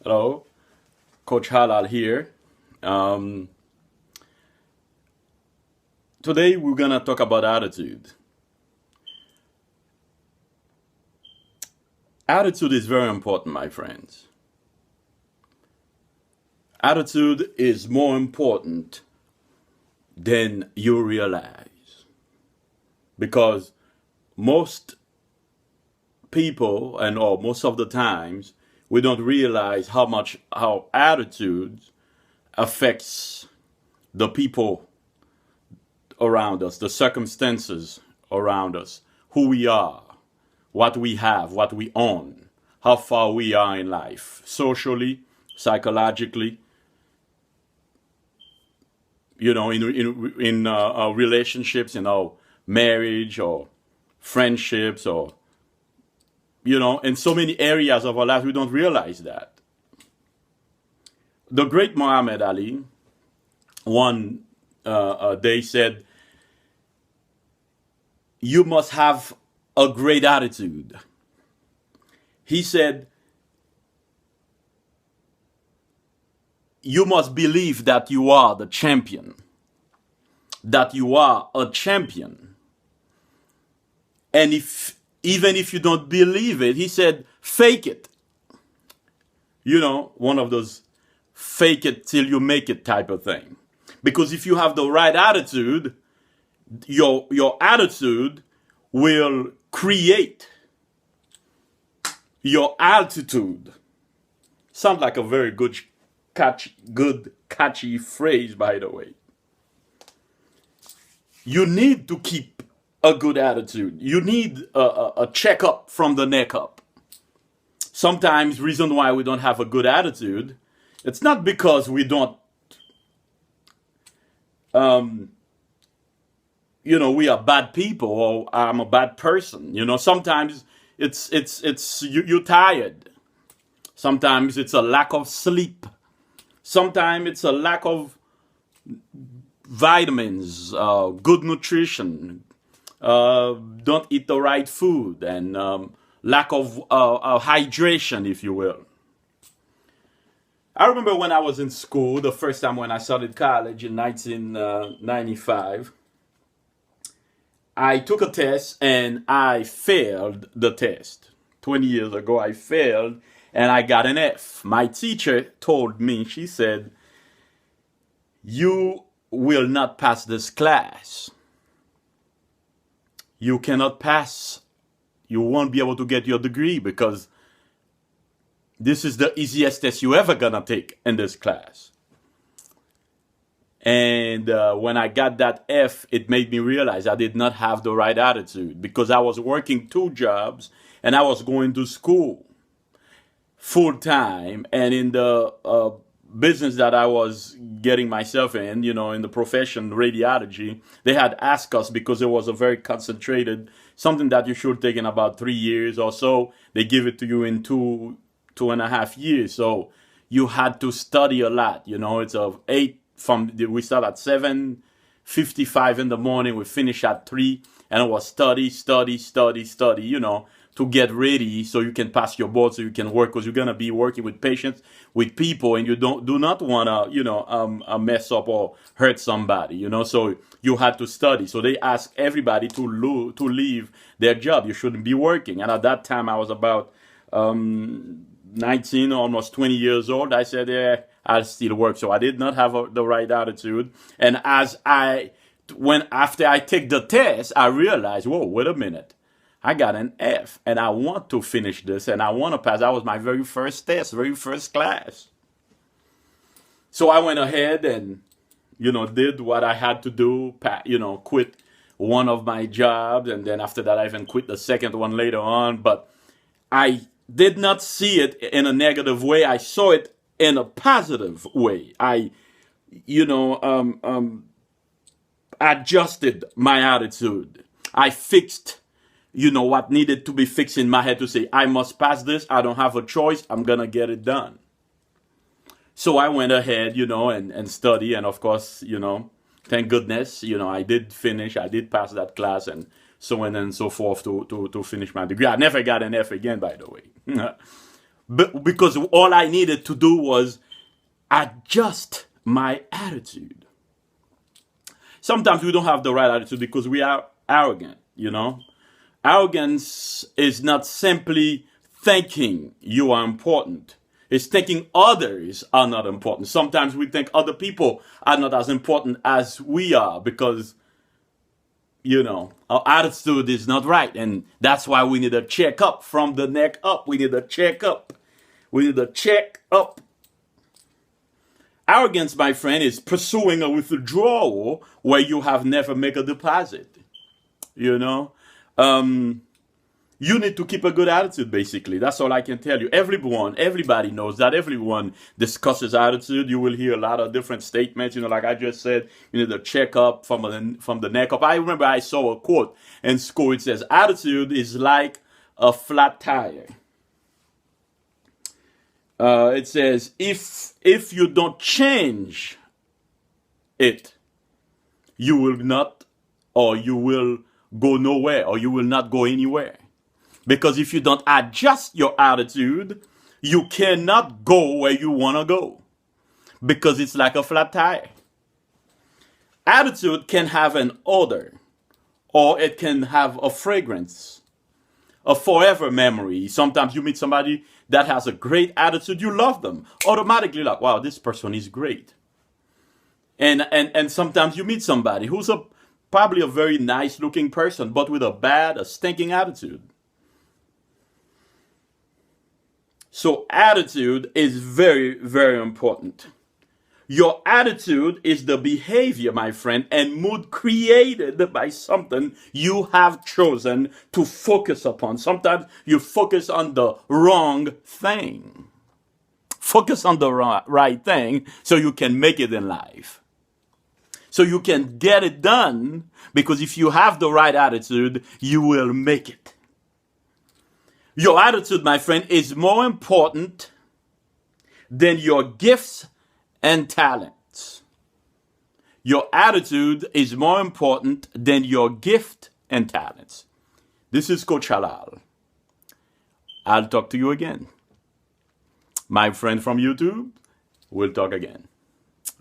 Hello, Coach Halal here. Um, Today we're gonna talk about attitude. Attitude is very important, my friends. Attitude is more important than you realize because most people and or most of the times we don't realize how attitude affects the people around us, the circumstances around us, who we are, what we have, what we own, how far we are in life, socially, psychologically, in relationships, marriage or friendships, or in so many areas of our life, we don't realize that. The great Muhammad Ali one day said, "You must have a great attitude." He said, "You must believe that you are the champion, that you are a champion. And even if you don't believe it," he said, "fake it." One of those fake it till you make it type of thing. Because if you have the right attitude, your attitude will create your altitude. Sounds like a very catchy phrase, by the way. You need to keep a good attitude. You need a checkup from the neck up. Sometimes reason why we don't have a good attitude, it's not because we don't, we are bad people or I'm a bad person. Sometimes you're tired. Sometimes it's a lack of sleep. Sometimes it's a lack of vitamins, good nutrition, don't eat the right food, and lack of hydration, if you will. I remember when I was in school, the first time when I started college in 1995, I took a test and I failed the test. 20 years ago, I failed and I got an F. My teacher told me, she said, "You will not pass this class. You cannot pass. You won't be able to get your degree because this is the easiest test you ever gonna take in this class." And when I got that F, it made me realize I did not have the right attitude because I was working two jobs and I was going to school full time. And in the business that I was getting myself in the profession, radiology, they had asked us because it was a very concentrated, something that you should take in about 3 years or so. They give it to you in 2.5 years. So you had to study a lot. It's a we start at 7:55 in the morning. We finish at 3, and it was study, to get ready so you can pass your board, so you can work, because you're gonna be working with patients, with people, and you do not wanna mess up or hurt somebody. So you had to study. So they ask everybody to leave their job. You shouldn't be working. And at that time, I was about 19, almost 20 years old. I said, "Yeah, I'll still work." So I did not have the right attitude. And after I take the test, I realized, whoa, wait a minute. I got an F and I want to finish this and I want to pass. That was my very first test, very first class. So I went ahead and, did what I had to do, quit one of my jobs. And then after that, I even quit the second one later on. But I did not see it in a negative way. I saw it in a positive way. I, adjusted my attitude. I fixed, what needed to be fixed in my head to say, I must pass this. I don't have a choice. I'm going to get it done. So I went ahead, and study. And of course, thank goodness, I did finish. I did pass that class and so on and so forth to finish my degree. I never got an F again, by the way. But because all I needed to do was adjust my attitude. Sometimes we don't have the right attitude because we are arrogant, you know? Arrogance is not simply thinking you are important. It's thinking others are not important. Sometimes we think other people are not as important as we are because, our attitude is not right. And that's why we need a check up from the neck up. We need a check up. We need a check up. Arrogance, my friend, is pursuing a withdrawal where you have never made a deposit. You need to keep a good attitude, basically. That's all I can tell you. Everybody knows that. Everyone discusses attitude. You will hear a lot of different statements. Like I just said, you need to check up from the neck up. I remember I saw a quote in school. It says, attitude is like a flat tire. It says, if you don't change it, you will not, or you will go nowhere, or you will not go anywhere. Because if you don't adjust your attitude, you cannot go where you want to go. Because it's like a flat tire. Attitude can have an odor, or it can have a fragrance, a forever memory. Sometimes you meet somebody that has a great attitude, you love them. Automatically like, wow, this person is great. And sometimes you meet somebody who's probably a very nice looking person, but with a stinking attitude. So attitude is very, very important. Your attitude is the behavior, my friend, and mood created by something you have chosen to focus upon. Sometimes you focus on the wrong thing. Focus on the right thing so you can make it in life. So you can get it done, because if you have the right attitude, you will make it. Your attitude, my friend, is more important than your gifts and talents. Your attitude is more important than your gift and talents. This is Coach Halal. I'll talk to you again. My friend from YouTube, we'll talk again.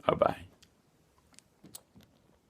Bye-bye.